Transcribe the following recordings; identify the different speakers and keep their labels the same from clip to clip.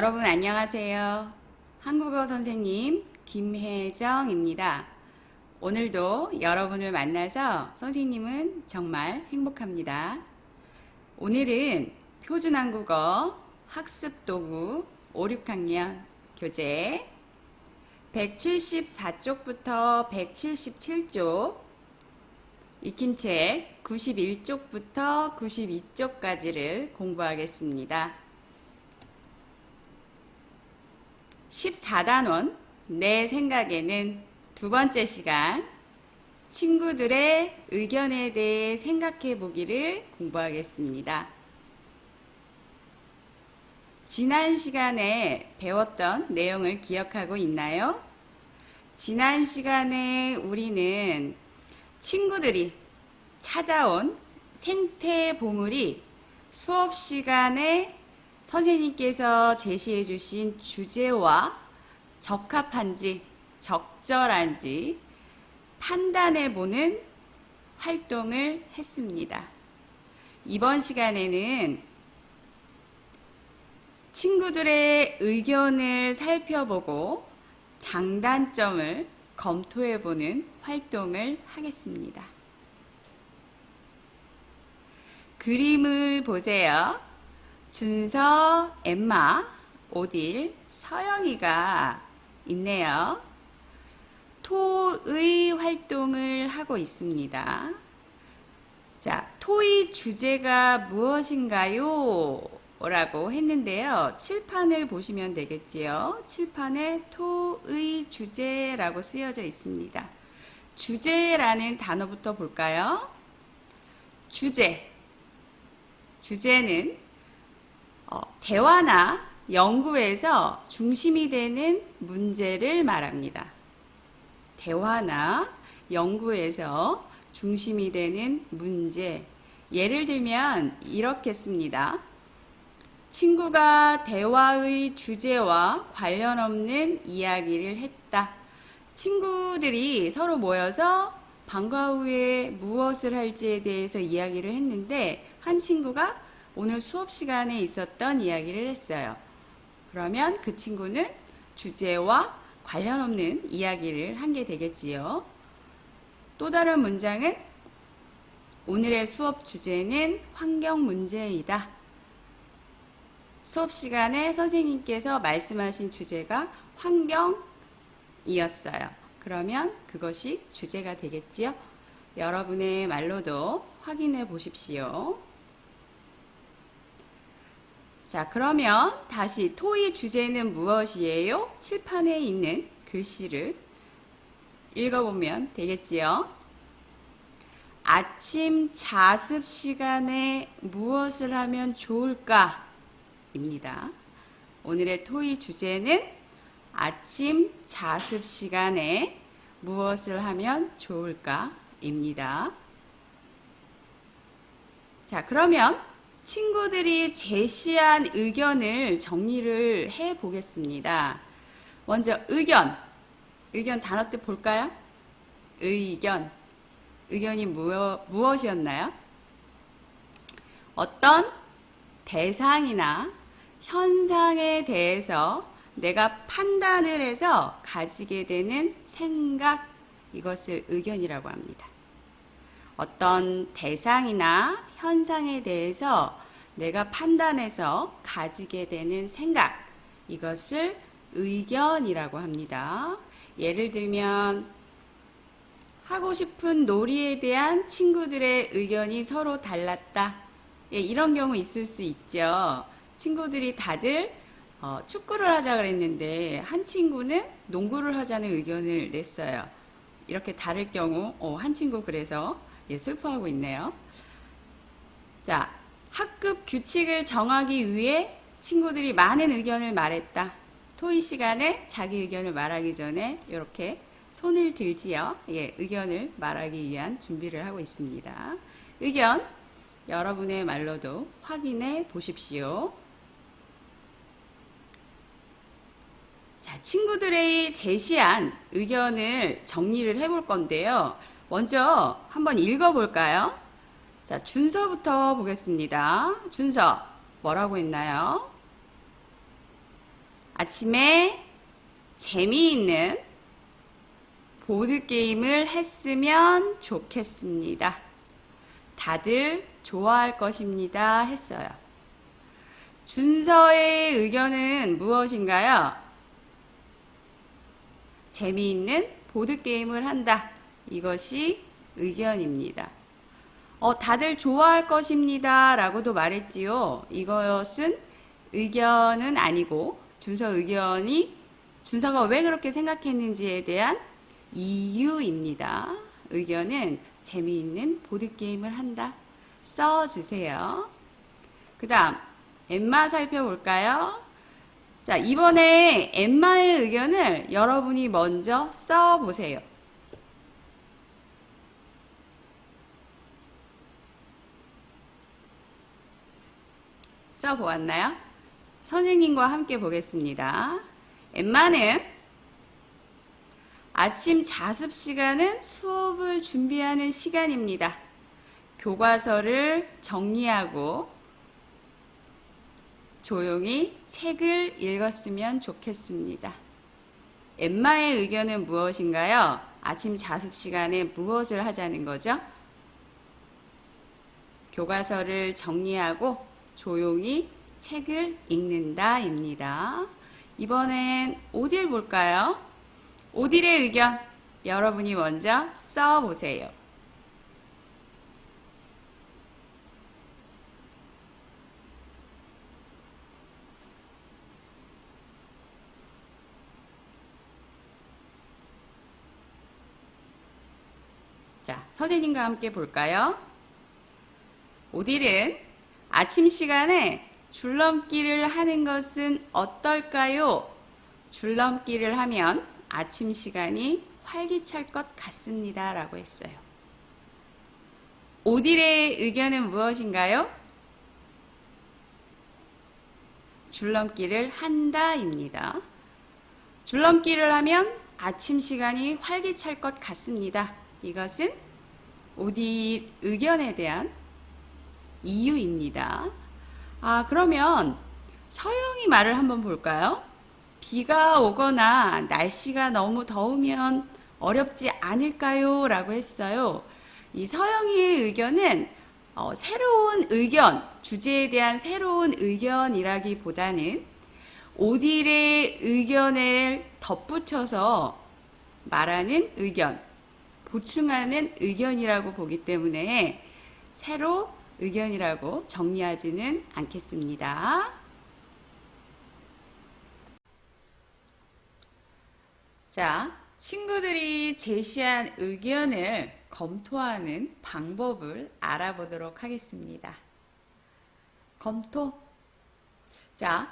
Speaker 1: 여러분 안녕하세요. 한국어 선생님 김혜정입니다. 오늘도 여러분을 만나서 선생님은 정말 행복합니다. 오늘은 표준한국어 학습도구 5, 6학년 교재 174쪽부터 177쪽 익힘책 91쪽부터 92쪽까지를 공부하겠습니다. 14단원 내 생각에는 두 번째 시간 친구들의 의견에 대해 생각해 보기를 공부하겠습니다. 지난 시간에 배웠던 내용을 기억하고 있나요? 지난 시간에 우리는 친구들이 찾아온 생태 보물이 수업 시간에 선생님께서 제시해 주신 주제와 적합한지 적절한지 판단해 보는 활동을 했습니다. 이번 시간에는 친구들의 의견을 살펴보고 장단점을 검토해 보는 활동을 하겠습니다. 그림을 보세요. 준서, 엠마, 오딜, 서영이가 있네요. 토의 활동을 하고 있습니다. 자, 토의 주제가 무엇인가요? 라고 했는데요. 칠판을 보시면 되겠지요. 칠판에 토의 주제라고 쓰여져 있습니다. 주제라는 단어부터 볼까요? 주제는 대화나 연구에서 중심이 되는 문제를 말합니다. 대화나 연구에서 중심이 되는 문제. 예를 들면 이렇게 씁니다. 친구가 대화의 주제와 관련 없는 이야기를 했다. 친구들이 서로 모여서 방과 후에 무엇을 할지에 대해서 이야기를 했는데 한 친구가 오늘 수업 시간에 있었던 이야기를 했어요. 그러면 그 친구는 주제와 관련 없는 이야기를 한 게 되겠지요. 또 다른 문장은 오늘의 수업 주제는 환경 문제이다. 수업 시간에 선생님께서 말씀하신 주제가 환경이었어요. 그러면 그것이 주제가 되겠지요. 여러분의 말로도 확인해 보십시오. 자, 그러면 다시 토의 주제는 무엇이에요? 칠판에 있는 글씨를 읽어보면 되겠지요. 아침 자습 시간에 무엇을 하면 좋을까? 입니다. 오늘의 토의 주제는 아침 자습 시간에 무엇을 하면 좋을까? 입니다. 자, 그러면 친구들이 제시한 의견을 정리를 해 보겠습니다. 먼저 의견 단어 뜻 볼까요? 의견이 무엇이었나요? 어떤 대상이나 현상에 대해서 내가 판단을 해서 가지게 되는 생각, 이것을 의견이라고 합니다. 어떤 대상이나 현상에 대해서 내가 판단해서 가지게 되는 생각, 이것을 의견이라고 합니다. 예를 들면 하고 싶은 놀이에 대한 친구들의 의견이 서로 달랐다. 예, 이런 경우 있을 수 있죠. 친구들이 다들 축구를 하자 그랬는데 한 친구는 농구를 하자는 의견을 냈어요. 이렇게 다를 경우 한 친구 그래서 슬퍼하고 있네요. 자, 학급 규칙을 정하기 위해 친구들이 많은 의견을 말했다. 토의 시간에 자기 의견을 말하기 전에 이렇게 손을 들지요. 예, 의견을 말하기 위한 준비를 하고 있습니다. 의견, 여러분의 말로도 확인해 보십시오. 자, 친구들의 제시한 의견을 정리를 해볼 건데요. 먼저 한번 읽어볼까요? 자, 준서부터 보겠습니다. 준서, 뭐라고 했나요? 아침에 재미있는 보드게임을 했으면 좋겠습니다. 다들 좋아할 것입니다. 했어요. 준서의 의견은 무엇인가요? 재미있는 보드게임을 한다. 이것이 의견입니다. 다들 좋아할 것입니다. 라고도 말했지요. 이것은 의견은 아니고 준서가 왜 그렇게 생각했는지에 대한 이유입니다. 의견은 재미있는 보드게임을 한다. 써주세요. 그 다음 엠마 살펴볼까요? 자, 이번에 엠마의 의견을 여러분이 먼저 써보세요. 써보았나요? 선생님과 함께 보겠습니다. 엠마는 아침 자습 시간은 수업을 준비하는 시간입니다. 교과서를 정리하고 조용히 책을 읽었으면 좋겠습니다. 엠마의 의견은 무엇인가요? 아침 자습 시간에 무엇을 하자는 거죠? 교과서를 정리하고 조용히 책을 읽는다입니다. 이번엔 오딜 볼까요? 오딜의 의견 여러분이 먼저 써보세요. 자, 선생님과 함께 볼까요? 오딜은 아침 시간에 줄넘기를 하는 것은 어떨까요? 줄넘기를 하면 아침 시간이 활기찰 것 같습니다. 라고 했어요. 오딜의 의견은 무엇인가요? 줄넘기를 한다입니다. 줄넘기를 하면 아침 시간이 활기찰 것 같습니다. 이것은 오딜 의견에 대한 이유입니다. 그러면 서영이 말을 한번 볼까요? 비가 오거나 날씨가 너무 더우면 어렵지 않을까요? 라고 했어요. 이 서영이의 의견은 새로운 의견, 주제에 대한 새로운 의견이라기보다는 오딜의 의견을 덧붙여서 말하는 의견, 보충하는 의견이라고 보기 때문에 새로 의견이라고 정리하지는 않겠습니다. 자, 친구들이 제시한 의견을 검토하는 방법을 알아보도록 하겠습니다. 검토. 자,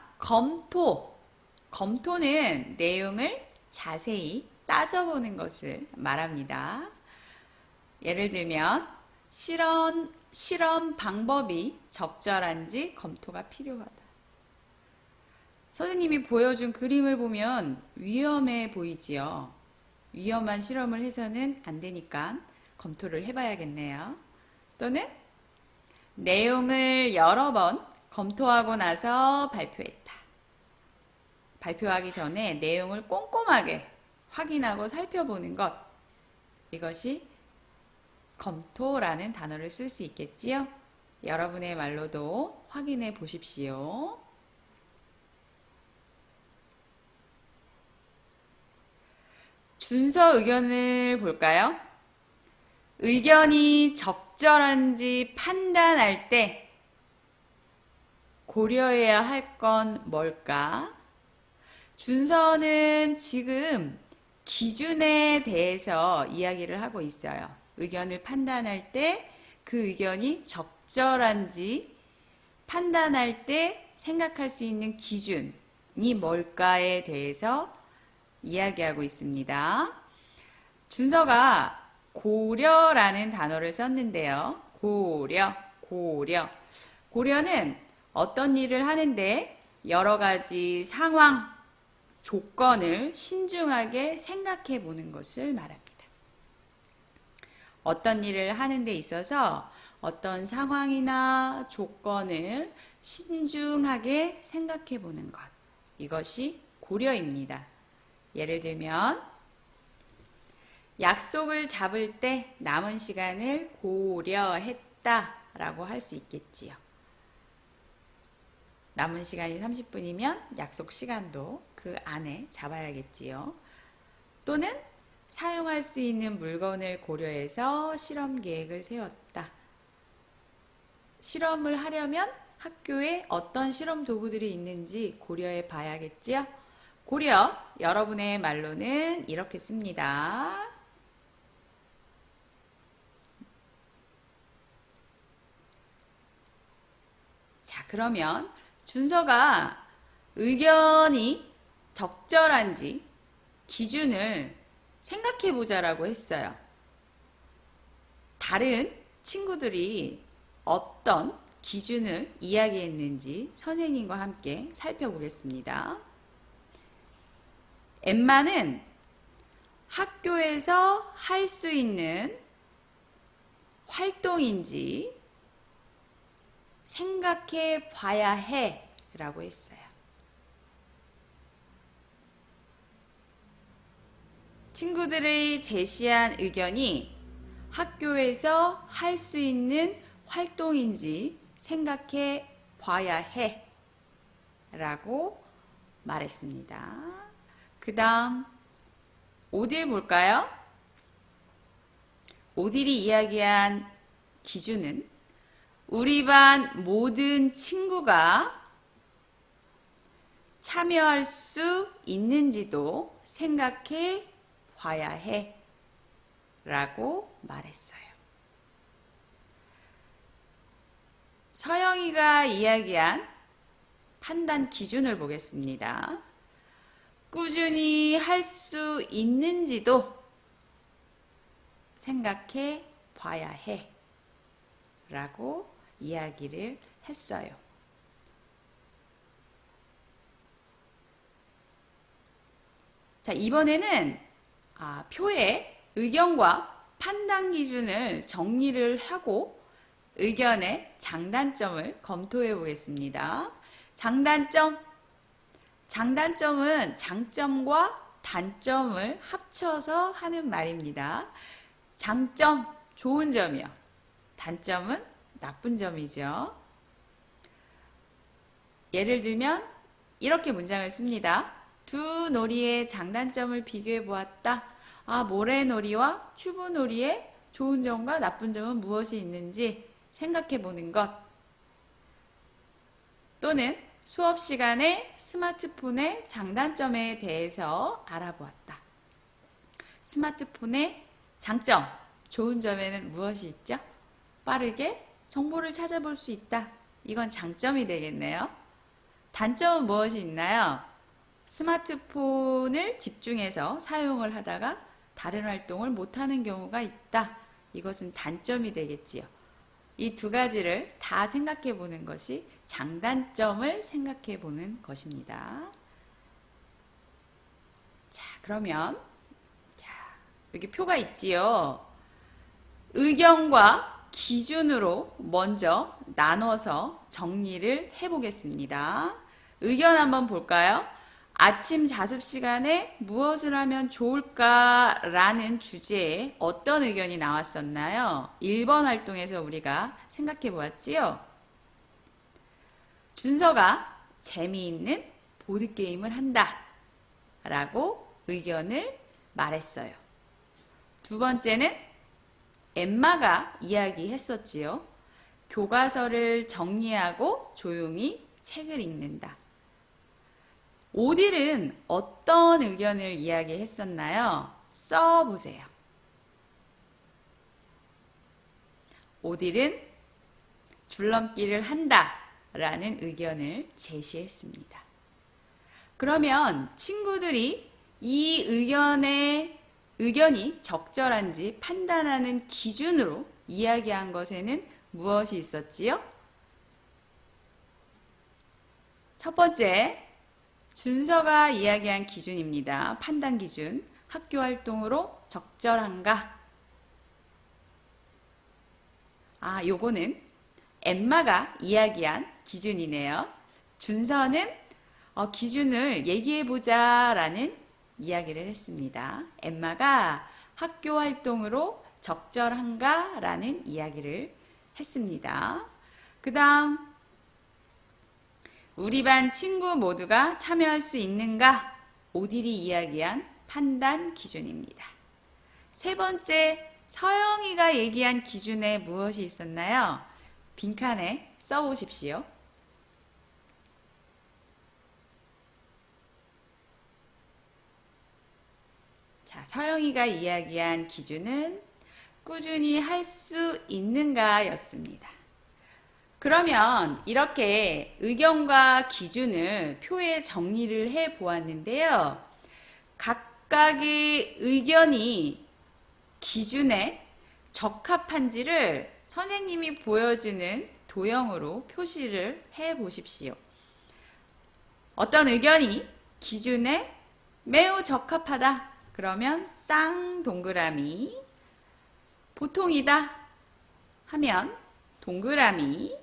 Speaker 1: 검토는 내용을 자세히 따져보는 것을 말합니다. 예를 들면 실험 방법이 적절한지 검토가 필요하다. 선생님이 보여준 그림을 보면 위험해 보이지요. 위험한 실험을 해서는 안 되니까 검토를 해봐야겠네요. 또는 내용을 여러 번 검토하고 나서 발표했다. 발표하기 전에 내용을 꼼꼼하게 확인하고 살펴보는 것. 이것이 검토라는 단어를 쓸 수 있겠지요? 여러분의 말로도 확인해 보십시오. 준서 의견을 볼까요? 의견이 적절한지 판단할 때 고려해야 할 건 뭘까? 준서는 지금 기준에 대해서 이야기를 하고 있어요. 의견을 판단할 때 그 의견이 적절한지 판단할 때 생각할 수 있는 기준이 뭘까에 대해서 이야기하고 있습니다. 준서가 고려라는 단어를 썼는데요. 고려는 어떤 일을 하는데 여러 가지 상황, 조건을 신중하게 생각해 보는 것을 말합니다. 어떤 일을 하는 데 있어서 어떤 상황이나 조건을 신중하게 생각해 보는 것. 이것이 고려입니다. 예를 들면 약속을 잡을 때 남은 시간을 고려했다 라고 할 수 있겠지요. 남은 시간이 30분이면 약속 시간도 그 안에 잡아야겠지요. 또는 사용할 수 있는 물건을 고려해서 실험 계획을 세웠다. 실험을 하려면 학교에 어떤 실험 도구들이 있는지 고려해 봐야겠지요. 고려, 여러분의 말로는 이렇게 씁니다. 자, 그러면 준서가 의견이 적절한지 기준을 생각해 보자라고 했어요. 다른 친구들이 어떤 기준을 이야기했는지 선생님과 함께 살펴보겠습니다. 엠마는 학교에서 할 수 있는 활동인지 생각해 봐야 해 라고 했어요. 친구들의 제시한 의견이 학교에서 할 수 있는 활동인지 생각해 봐야 해 라고 말했습니다. 그 다음 오딜 볼까요? 오딜이 이야기한 기준은 우리 반 모든 친구가 참여할 수 있는지도 생각해 봐야 해 라고 말했어요. 서영이가 이야기한 판단 기준을 보겠습니다. 꾸준히 할 수 있는지도 생각해 봐야 해 라고 이야기를 했어요. 자, 이번에는 표에 의견과 판단 기준을 정리를 하고 의견의 장단점을 검토해 보겠습니다. 장단점은 장점과 단점을 합쳐서 하는 말입니다. 장점, 좋은 점이요. 단점은 나쁜 점이죠. 예를 들면 이렇게 문장을 씁니다. 두 놀이의 장단점을 비교해 보았다. 모래놀이와 튜브놀이의 좋은 점과 나쁜 점은 무엇이 있는지 생각해 보는 것. 또는 수업 시간에 스마트폰의 장단점에 대해서 알아보았다. 스마트폰의 장점, 좋은 점에는 무엇이 있죠? 빠르게 정보를 찾아볼 수 있다. 이건 장점이 되겠네요. 단점은 무엇이 있나요? 스마트폰을 집중해서 사용을 하다가 다른 활동을 못하는 경우가 있다. 이것은 단점이 되겠지요. 이 두 가지를 다 생각해 보는 것이 장단점을 생각해 보는 것입니다. 자, 그러면 여기 표가 있지요. 의견과 기준으로 먼저 나눠서 정리를 해보겠습니다. 의견 한번 볼까요? 아침 자습 시간에 무엇을 하면 좋을까라는 주제에 어떤 의견이 나왔었나요? 1번 활동에서 우리가 생각해 보았지요. 준서가 재미있는 보드게임을 한다 라고 의견을 말했어요. 두 번째는 엠마가 이야기했었지요. 교과서를 정리하고 조용히 책을 읽는다. 오딜은 어떤 의견을 이야기했었나요? 써보세요. 오딜은 줄넘기를 한다 라는 의견을 제시했습니다. 그러면 친구들이 이 의견이 적절한지 판단하는 기준으로 이야기한 것에는 무엇이 있었지요? 첫 번째, 준서가 이야기한 기준입니다. 판단 기준. 학교 활동으로 적절한가? 요거는 엠마가 이야기한 기준이네요. 준서는 기준을 얘기해보자 라는 이야기를 했습니다. 엠마가 학교 활동으로 적절한가? 라는 이야기를 했습니다. 그 다음, 우리 반 친구 모두가 참여할 수 있는가? 오딜이 이야기한 판단 기준입니다. 세 번째, 서영이가 얘기한 기준에 무엇이 있었나요? 빈칸에 써보십시오. 자, 서영이가 이야기한 기준은 꾸준히 할 수 있는가 였습니다. 그러면 이렇게 의견과 기준을 표에 정리를 해 보았는데요. 각각의 의견이 기준에 적합한지를 선생님이 보여주는 도형으로 표시를 해 보십시오. 어떤 의견이 기준에 매우 적합하다. 그러면 쌍 동그라미, 보통이다 하면 동그라미,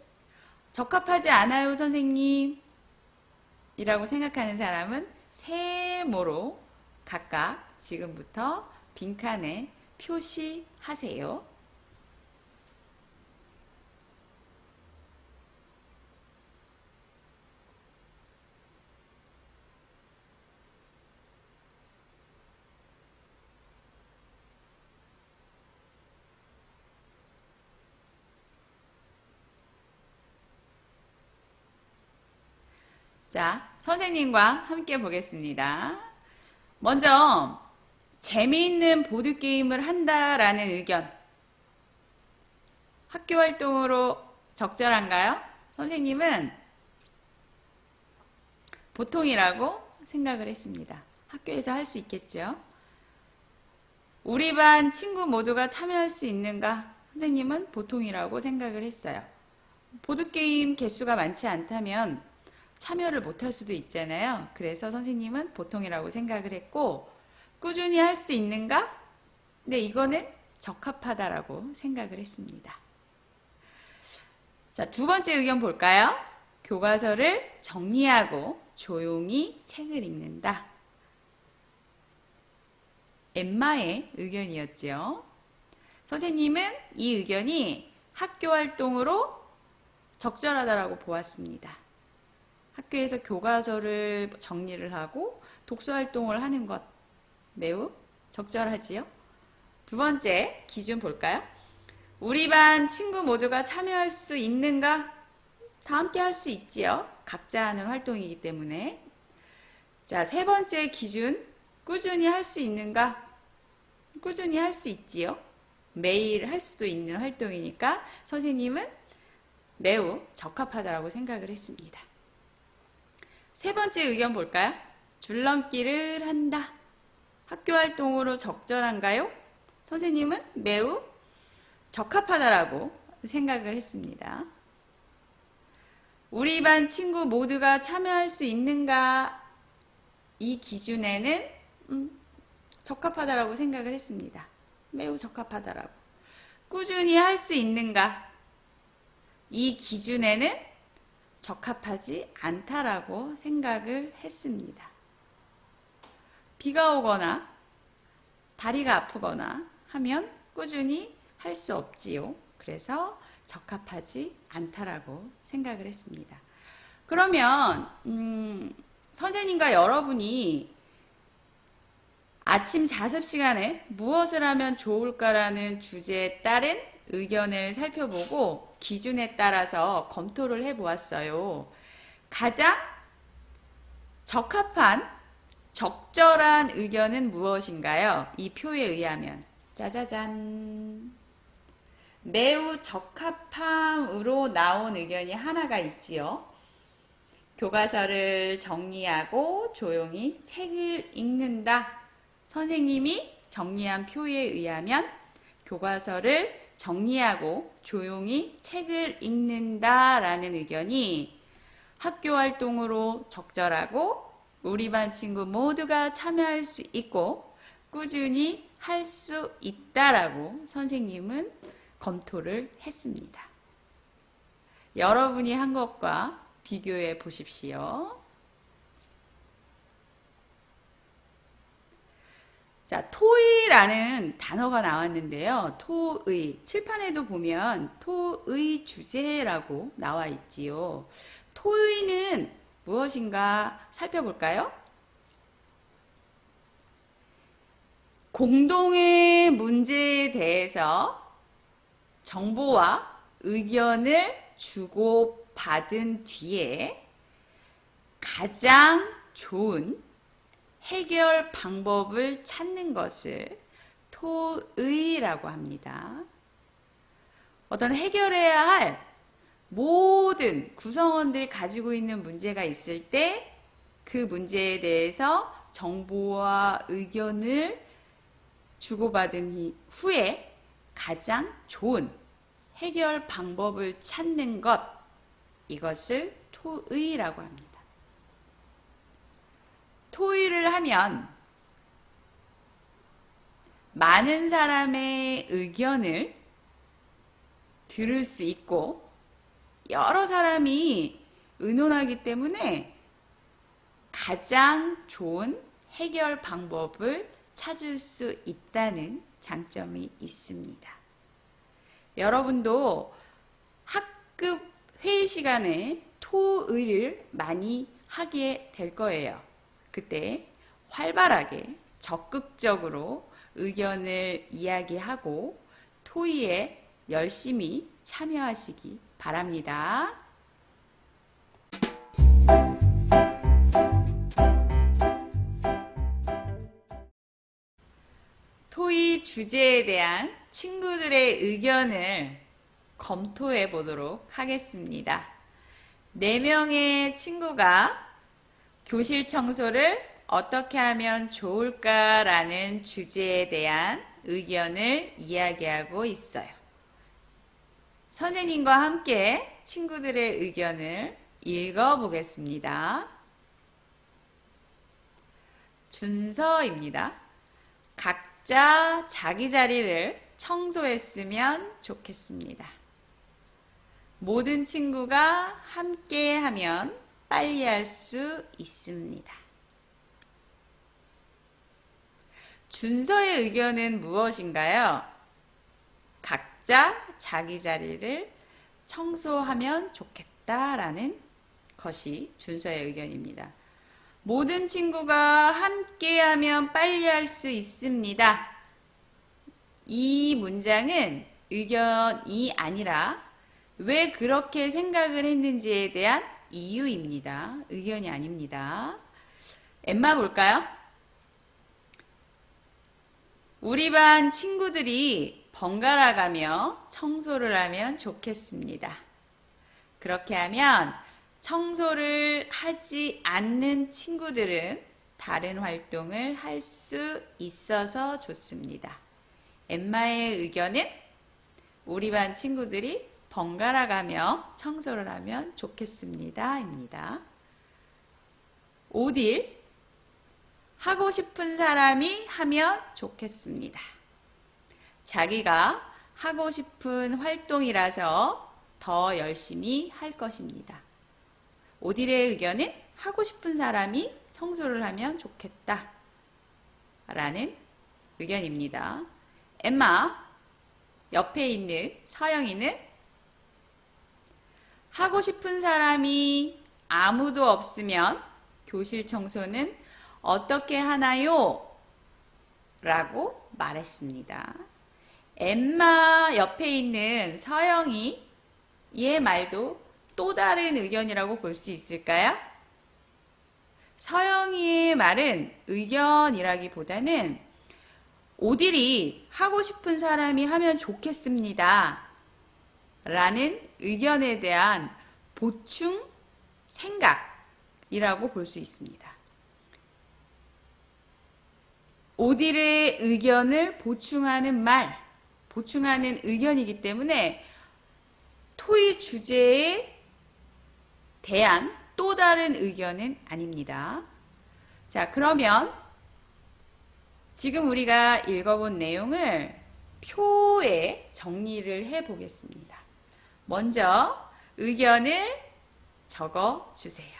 Speaker 1: 적합하지 않아요 선생님 이라고 생각하는 사람은 세모로 각각 지금부터 빈칸에 표시하세요. 자, 선생님과 함께 보겠습니다. 먼저 재미있는 보드게임을 한다라는 의견. 학교 활동으로 적절한가요? 선생님은 보통이라고 생각을 했습니다. 학교에서 할 수 있겠죠. 우리 반 친구 모두가 참여할 수 있는가? 선생님은 보통이라고 생각을 했어요. 보드게임 개수가 많지 않다면 참여를 못할 수도 있잖아요. 그래서 선생님은 보통이라고 생각을 했고, 꾸준히 할 수 있는가? 네, 이거는 적합하다라고 생각을 했습니다. 자, 두 번째 의견 볼까요? 교과서를 정리하고 조용히 책을 읽는다. 엠마의 의견이었죠. 선생님은 이 의견이 학교 활동으로 적절하다라고 보았습니다. 학교에서 교과서를 정리를 하고 독서 활동을 하는 것 매우 적절하지요. 두 번째 기준 볼까요? 우리 반 친구 모두가 참여할 수 있는가? 다 함께 할 수 있지요. 각자 하는 활동이기 때문에. 자, 세 번째 기준, 꾸준히 할 수 있는가? 꾸준히 할 수 있지요. 매일 할 수도 있는 활동이니까 선생님은 매우 적합하다고 생각을 했습니다. 세 번째 의견 볼까요? 줄넘기를 한다. 학교 활동으로 적절한가요? 선생님은 매우 적합하다라고 생각을 했습니다. 우리 반 친구 모두가 참여할 수 있는가? 이 기준에는 적합하다라고 생각을 했습니다. 매우 적합하다라고. 꾸준히 할 수 있는가? 이 기준에는 적합하지 않다라고 생각을 했습니다. 비가 오거나 다리가 아프거나 하면 꾸준히 할 수 없지요. 그래서 적합하지 않다라고 생각을 했습니다. 그러면 선생님과 여러분이 아침 자습 시간에 무엇을 하면 좋을까라는 주제에 따른 의견을 살펴보고 기준에 따라서 검토를 해보았어요. 가장 적합한, 적절한 의견은 무엇인가요? 이 표에 의하면. 짜자잔. 매우 적합함으로 나온 의견이 하나가 있지요. 교과서를 정리하고 조용히 책을 읽는다. 선생님이 정리한 표에 의하면 교과서를 정리하고 조용히 책을 읽는다 라는 의견이 학교 활동으로 적절하고 우리 반 친구 모두가 참여할 수 있고 꾸준히 할 수 있다라고 선생님은 검토를 했습니다. 여러분이 한 것과 비교해 보십시오. 자, 토의라는 단어가 나왔는데요. 토의. 칠판에도 보면 토의 주제라고 나와 있지요. 토의는 무엇인가 살펴볼까요? 공동의 문제에 대해서 정보와 의견을 주고받은 뒤에 가장 좋은 해결 방법을 찾는 것을 토의라고 합니다. 어떤 해결해야 할 모든 구성원들이 가지고 있는 문제가 있을 때 그 문제에 대해서 정보와 의견을 주고받은 후에 가장 좋은 해결 방법을 찾는 것, 이것을 토의라고 합니다. 토의를 하면 많은 사람의 의견을 들을 수 있고 여러 사람이 의논하기 때문에 가장 좋은 해결 방법을 찾을 수 있다는 장점이 있습니다. 여러분도 학급 회의 시간에 토의를 많이 하게 될 거예요. 그때 활발하게 적극적으로 의견을 이야기하고 토의에 열심히 참여하시기 바랍니다. 토의 주제에 대한 친구들의 의견을 검토해 보도록 하겠습니다. 4명의 친구가 교실 청소를 어떻게 하면 좋을까라는 주제에 대한 의견을 이야기하고 있어요. 선생님과 함께 친구들의 의견을 읽어보겠습니다. 준서입니다. 각자 자기 자리를 청소했으면 좋겠습니다. 모든 친구가 함께 하면 빨리 할 수 있습니다. 준서의 의견은 무엇인가요? 각자 자기 자리를 청소하면 좋겠다라는 것이 준서의 의견입니다. 모든 친구가 함께하면 빨리 할 수 있습니다. 이 문장은 의견이 아니라 왜 그렇게 생각을 했는지에 대한 이유입니다. 의견이 아닙니다. 엠마 볼까요? 우리 반 친구들이 번갈아 가며 청소를 하면 좋겠습니다. 그렇게 하면 청소를 하지 않는 친구들은 다른 활동을 할 수 있어서 좋습니다. 엠마의 의견은 우리 반 친구들이 번갈아 가며 청소를 하면 좋겠습니다. 입니다. 오딜, 하고 싶은 사람이 하면 좋겠습니다. 자기가 하고 싶은 활동이라서 더 열심히 할 것입니다. 오딜의 의견은 하고 싶은 사람이 청소를 하면 좋겠다 라는 의견입니다. 엠마, 옆에 있는 서영이는 하고 싶은 사람이 아무도 없으면 교실 청소는 어떻게 하나요? 라고 말했습니다. 엠마 옆에 있는 서영이의 말도 또 다른 의견이라고 볼 수 있을까요? 서영이의 말은 의견이라기보다는 오딜이 하고 싶은 사람이 하면 좋겠습니다 라는 의견에 대한 보충 생각이라고 볼 수 있습니다. 오딜의 의견을 보충하는 말, 보충하는 의견이기 때문에 토의 주제에 대한 또 다른 의견은 아닙니다. 자, 그러면 지금 우리가 읽어본 내용을 표에 정리를 해 보겠습니다. 먼저 의견을 적어 주세요.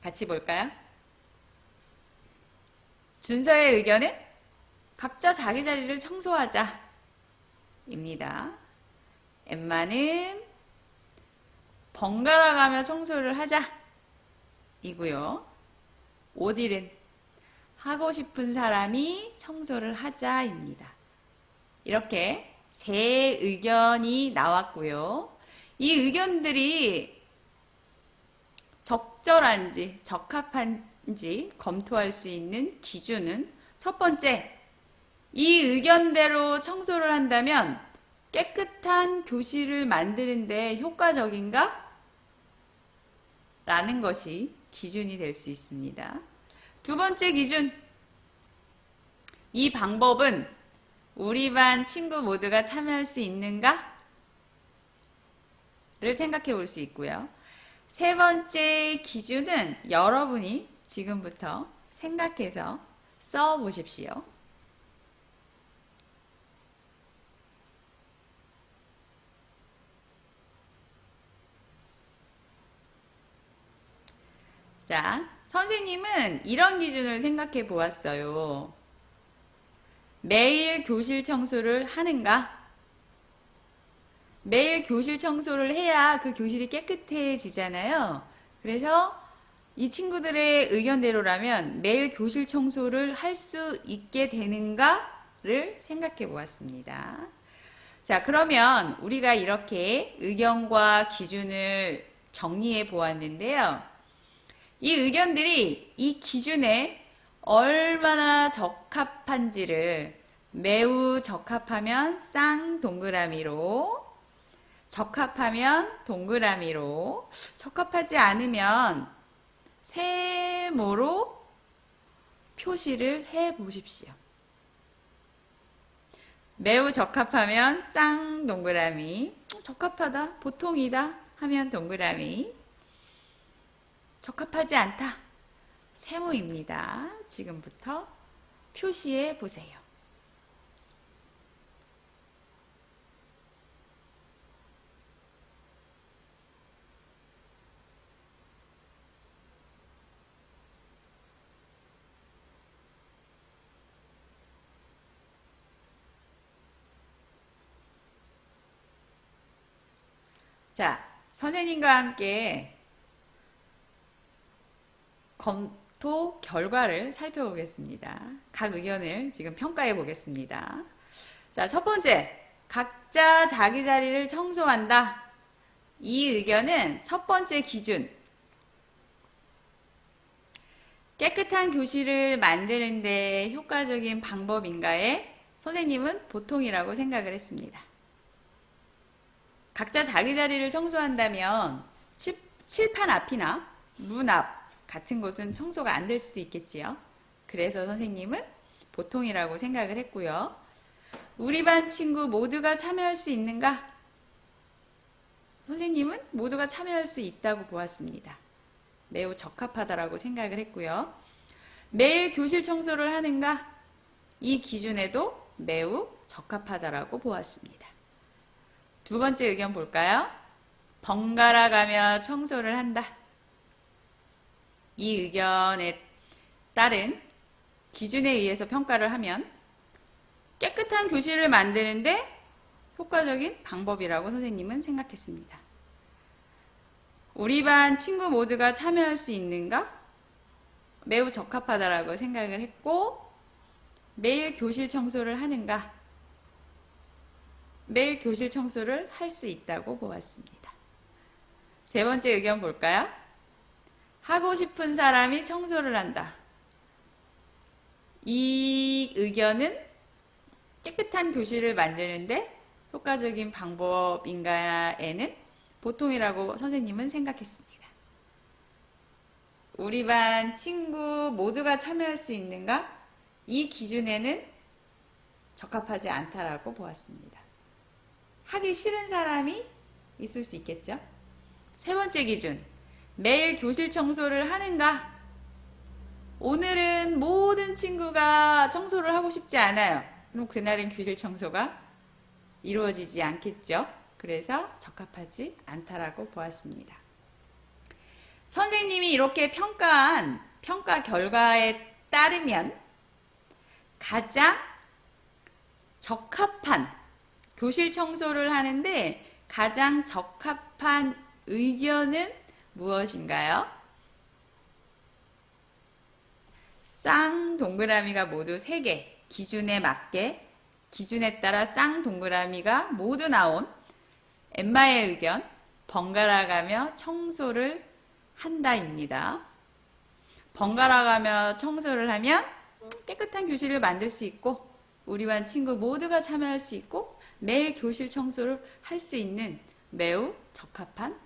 Speaker 1: 같이 볼까요? 준서의 의견은 각자 자기 자리를 청소하자 입니다. 엠마는 번갈아 가며 청소를 하자 이고요. 오딜은 하고 싶은 사람이 청소를 하자입니다. 이렇게 세 의견이 나왔고요. 이 의견들이 적절한지 적합한지 검토할 수 있는 기준은 첫 번째, 이 의견대로 청소를 한다면 깨끗한 교실을 만드는데 효과적인가? 라는 것이 기준이 될 수 있습니다. 두 번째 기준, 이 방법은 우리 반 친구 모두가 참여할 수 있는가? 를 생각해 볼 수 있고요. 세 번째 기준은 여러분이 지금부터 생각해서 써 보십시오. 자, 선생님은 이런 기준을 생각해 보았어요. 매일 교실 청소를 하는가? 매일 교실 청소를 해야 그 교실이 깨끗해지잖아요. 그래서 이 친구들의 의견대로라면 매일 교실 청소를 할 수 있게 되는가를 생각해 보았습니다. 자, 그러면 우리가 이렇게 의견과 기준을 정리해 보았는데요. 이 의견들이 이 기준에 얼마나 적합한지를 매우 적합하면 쌍동그라미로, 적합하면 동그라미로, 적합하지 않으면 세모로 표시를 해 보십시오. 매우 적합하면 쌍동그라미, 적합하다, 보통이다 하면 동그라미, 적합하지 않다, 세모입니다. 지금부터 표시해 보세요. 자, 선생님과 함께 검토 결과를 살펴보겠습니다. 각 의견을 지금 평가해 보겠습니다. 자, 첫 번째, 각자 자기 자리를 청소한다. 이 의견은 첫 번째 기준, 깨끗한 교실을 만드는데 효과적인 방법인가에 선생님은 보통이라고 생각을 했습니다. 각자 자기 자리를 청소한다면 칠판 앞이나 문 앞 같은 곳은 청소가 안 될 수도 있겠지요. 그래서 선생님은 보통이라고 생각을 했고요. 우리 반 친구 모두가 참여할 수 있는가? 선생님은 모두가 참여할 수 있다고 보았습니다. 매우 적합하다라고 생각을 했고요. 매일 교실 청소를 하는가? 이 기준에도 매우 적합하다라고 보았습니다. 두 번째 의견 볼까요? 번갈아 가며 청소를 한다. 이 의견에 따른 기준에 의해서 평가를 하면 깨끗한 교실을 만드는데 효과적인 방법이라고 선생님은 생각했습니다. 우리 반 친구 모두가 참여할 수 있는가? 매우 적합하다라고 생각을 했고, 매일 교실 청소를 하는가? 매일 교실 청소를 할 수 있다고 보았습니다. 세 번째 의견 볼까요? 하고 싶은 사람이 청소를 한다. 이 의견은 깨끗한 교실을 만드는데 효과적인 방법인가에는 보통이라고 선생님은 생각했습니다. 우리 반 친구 모두가 참여할 수 있는가? 이 기준에는 적합하지 않다라고 보았습니다. 하기 싫은 사람이 있을 수 있겠죠? 세 번째 기준, 매일 교실 청소를 하는가? 오늘은 모든 친구가 청소를 하고 싶지 않아요. 그럼 그날은 교실 청소가 이루어지지 않겠죠? 그래서 적합하지 않다라고 보았습니다. 선생님이 이렇게 평가한 평가 결과에 따르면 가장 적합한 교실 청소를 하는데 가장 적합한 의견은 무엇인가요? 쌍동그라미가 모두 3개, 기준에 맞게 기준에 따라 쌍동그라미가 모두 나온 엠마의 의견, 번갈아가며 청소를 한다입니다. 번갈아가며 청소를 하면 깨끗한 교실을 만들 수 있고 우리 반 친구 모두가 참여할 수 있고 매일 교실 청소를 할 수 있는 매우 적합한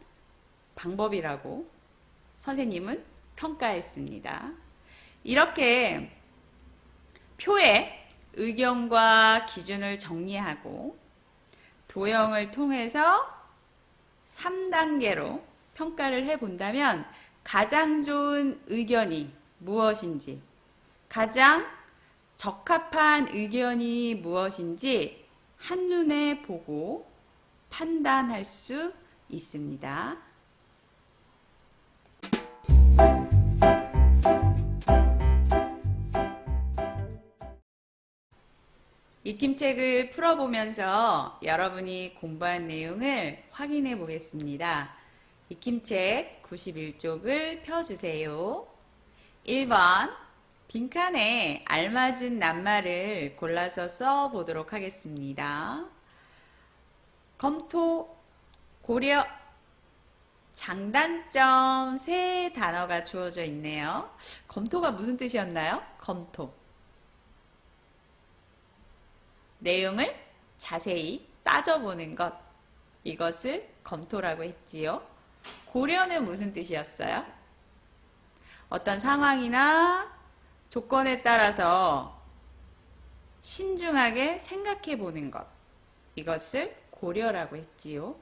Speaker 1: 방법이라고 선생님은 평가했습니다. 이렇게 표에 의견과 기준을 정리하고 도형을 통해서 3단계로 평가를 해본다면 가장 좋은 의견이 무엇인지, 가장 적합한 의견이 무엇인지 한눈에 보고 판단할 수 있습니다. 익힘책을 풀어보면서 여러분이 공부한 내용을 확인해 보겠습니다. 익힘책 91쪽을 펴주세요. 1번 빈칸에 알맞은 낱말을 골라서 써보도록 하겠습니다. 검토, 고려, 장단점 3단어가 주어져 있네요. 검토가 무슨 뜻이었나요? 검토. 내용을 자세히 따져보는 것. 이것을 검토라고 했지요. 고려는 무슨 뜻이었어요? 어떤 상황이나 조건에 따라서 신중하게 생각해 보는 것. 이것을 고려라고 했지요.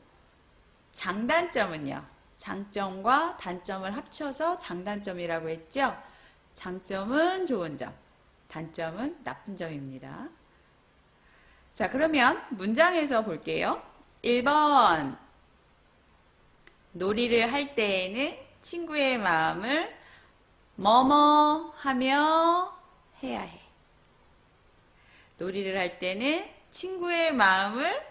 Speaker 1: 장단점은요. 장점과 단점을 합쳐서 장단점이라고 했죠. 장점은 좋은 점, 단점은 나쁜 점입니다. 자, 그러면 문장에서 볼게요. 1번 놀이를 할 때에는 친구의 마음을 뭐뭐 하며 해야 해. 놀이를 할 때는 친구의 마음을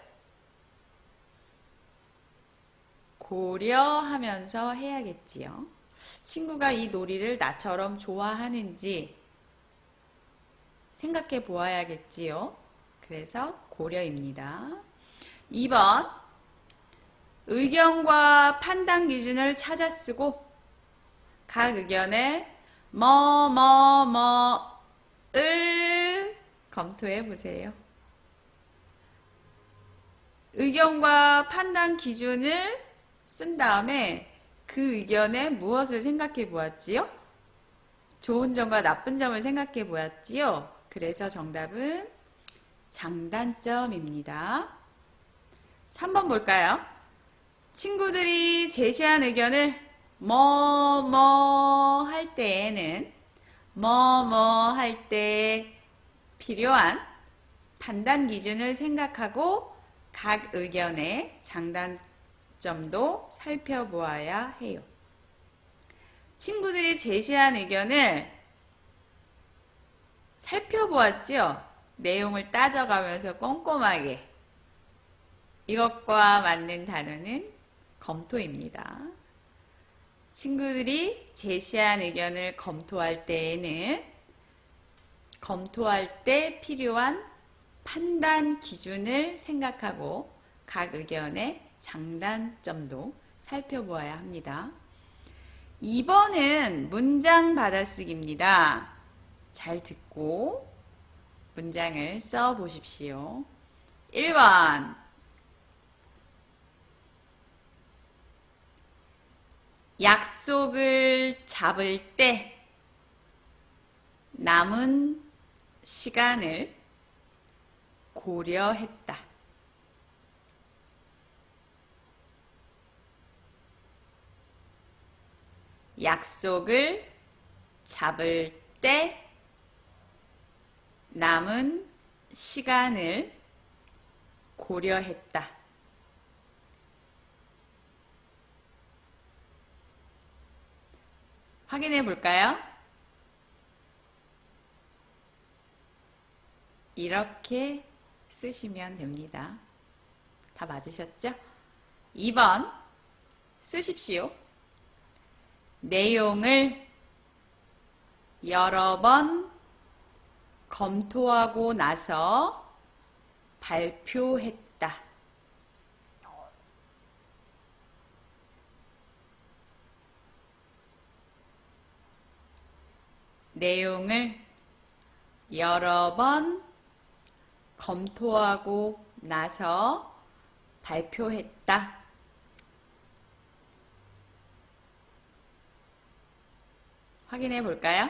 Speaker 1: 고려하면서 해야겠지요. 친구가 이 놀이를 나처럼 좋아하는지 생각해 보아야겠지요. 그래서 고려입니다. 2번 의견과 판단 기준을 찾아 쓰고 각 의견에 뭐뭐뭐을 검토해 보세요. 의견과 판단 기준을 쓴 다음에 그 의견에 무엇을 생각해 보았지요? 좋은 점과 나쁜 점을 생각해 보았지요. 그래서 정답은 장단점입니다. 3번 볼까요? 친구들이 제시한 의견을 뭐뭐 할 때에는 뭐뭐 할 때 필요한 판단 기준을 생각하고 각 의견의 장단점도 살펴보아야 해요. 친구들이 제시한 의견을 살펴보았지요. 내용을 따져가면서 꼼꼼하게. 이것과 맞는 단어는 검토입니다. 친구들이 제시한 의견을 검토할 때에는 검토할 때 필요한 판단 기준을 생각하고 각 의견의 장단점도 살펴보아야 합니다. 2번은 문장 받아쓰기입니다. 잘 듣고 문장을 써 보십시오. 1번 약속을 잡을 때 남은 시간을 고려했다. 약속을 잡을 때 남은 시간을 고려했다. 확인해 볼까요? 이렇게 쓰시면 됩니다. 다 맞으셨죠? 2번 쓰십시오. 내용을 여러 번 검토하고 나서 발표했다. 내용을 여러 번 검토하고 나서 발표했다. 확인해 볼까요?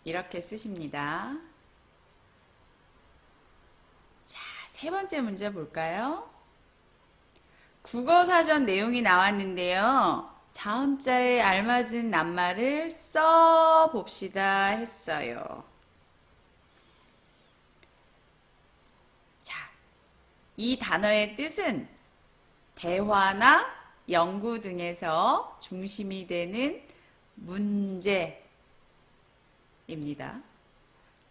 Speaker 1: 이렇게 쓰십니다. 자, 세 번째 문제 볼까요? 국어사전 내용이 나왔는데요. 자음자에 알맞은 낱말을 써 봅시다 했어요. 자, 이 단어의 뜻은 대화나 연구 등에서 중심이 되는 문제입니다.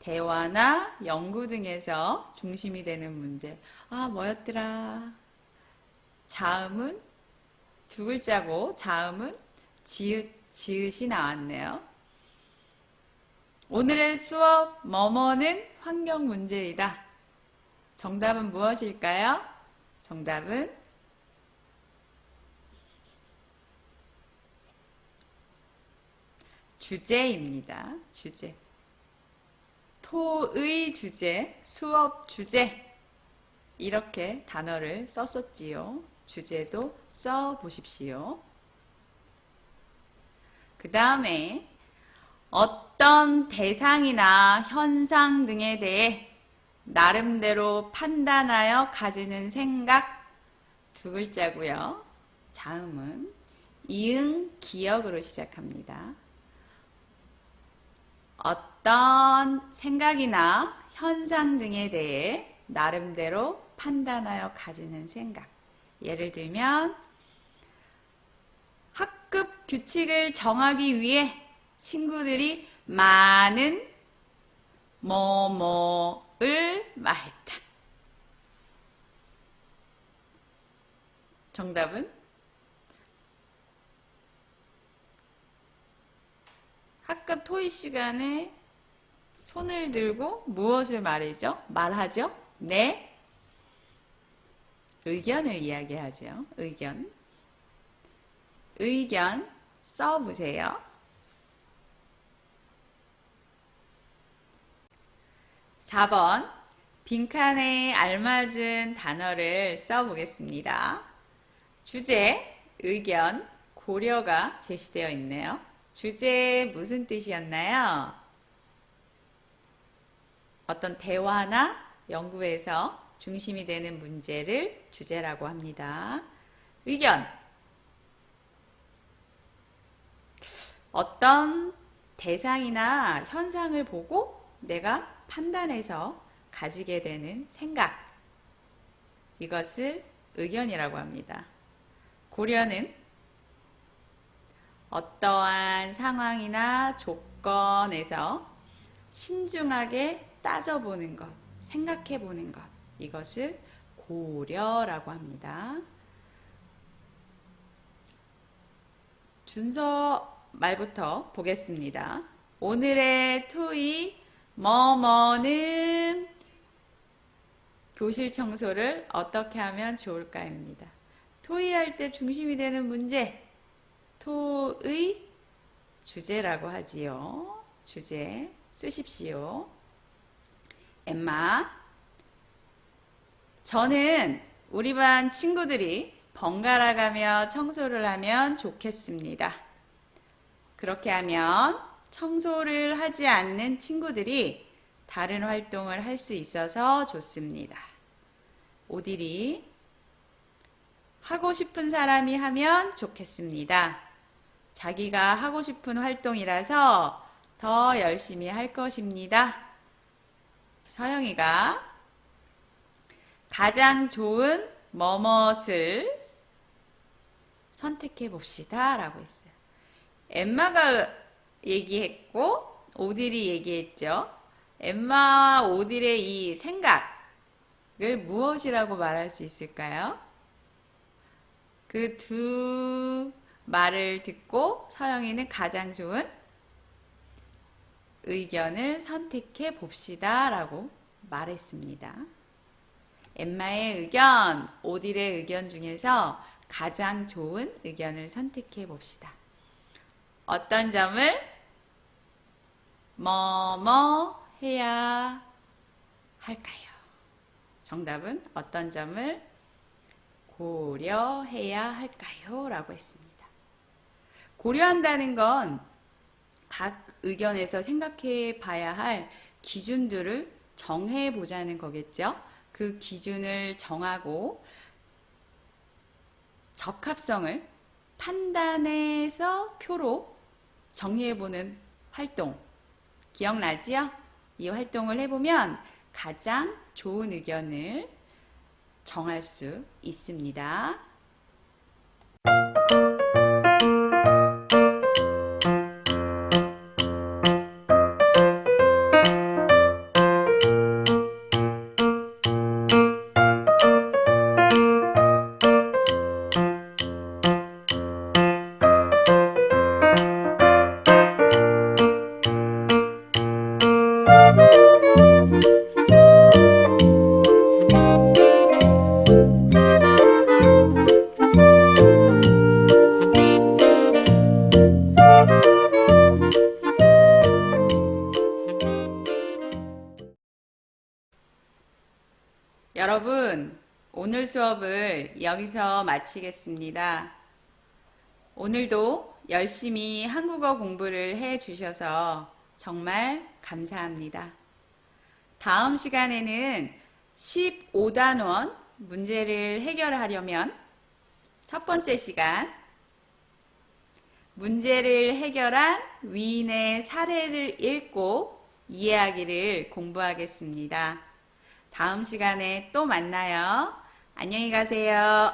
Speaker 1: 대화나 연구 등에서 중심이 되는 문제. 아, 뭐였더라? 자음은 두 글자고 자음은 지읒, 지읒이 나왔네요. 오늘의 수업 뭐뭐는 환경 문제이다. 정답은 무엇일까요? 정답은 주제입니다. 주제. 토의 주제, 수업 주제. 이렇게 단어를 썼었지요. 주제도 써 보십시오. 그 다음에 어떤 대상이나 현상 등에 대해 나름대로 판단하여 가지는 생각 두 글자고요. 자음은 이응 기역으로 시작합니다. 어떤 생각이나 현상 등에 대해 나름대로 판단하여 가지는 생각. 예를 들면 학급 규칙을 정하기 위해 친구들이 많은 뭐뭐을 말했다. 정답은 학급 토의 시간에 손을 들고 무엇을 말하죠? 네. 의견을 이야기하죠. 의견 써보세요. 4번 빈칸에 알맞은 단어를 써보겠습니다. 주제, 의견, 고려가 제시되어 있네요. 주제 무슨 뜻이었나요? 어떤 대화나 연구에서 중심이 되는 문제를 주제라고 합니다. 의견. 어떤 대상이나 현상을 보고 내가 판단해서 가지게 되는 생각. 이것을 의견이라고 합니다. 고려는 어떠한 상황이나 조건에서 신중하게 따져보는 것, 생각해보는 것. 이것을 고려라고 합니다. 준서 말부터 보겠습니다. 오늘의 토의 뭐뭐는 교실 청소를 어떻게 하면 좋을까입니다. 토의할 때 중심이 되는 문제, 토의 주제라고 하지요. 주제 쓰십시오. 엠마, 저는 우리 반 친구들이 번갈아 가며 청소를 하면 좋겠습니다. 그렇게 하면 청소를 하지 않는 친구들이 다른 활동을 할 수 있어서 좋습니다. 오디리, 하고 싶은 사람이 하면 좋겠습니다. 자기가 하고 싶은 활동이라서 더 열심히 할 것입니다. 서영이가 가장 좋은 뭐뭇을 선택해 봅시다 라고 했어요. 엠마가 얘기했고 오딜이 얘기했죠. 엠마와 오딜의 이 생각을 무엇이라고 말할 수 있을까요? 그 두 말을 듣고 서영이는 가장 좋은 의견을 선택해 봅시다 라고 말했습니다. 엠마의 의견, 오딜의 의견 중에서 가장 좋은 의견을 선택해 봅시다. 어떤 점을 뭐뭐 해야 할까요? 정답은 어떤 점을 고려해야 할까요? 라고 했습니다. 고려한다는 건 각 의견에서 생각해 봐야 할 기준들을 정해 보자는 거겠죠? 그 기준을 정하고 적합성을 판단해서 표로 정리해보는 활동. 기억나지요? 이 활동을 해보면 가장 좋은 의견을 정할 수 있습니다. 여러분, 오늘 수업을 여기서 마치겠습니다. 오늘도 열심히 한국어 공부를 해 주셔서 정말 감사합니다. 다음 시간에는 15단원 문제를 해결하려면 첫 번째 시간, 문제를 해결한 위인의 사례를 읽고 이해하기를 공부하겠습니다. 다음 시간에 또 만나요. 안녕히 가세요.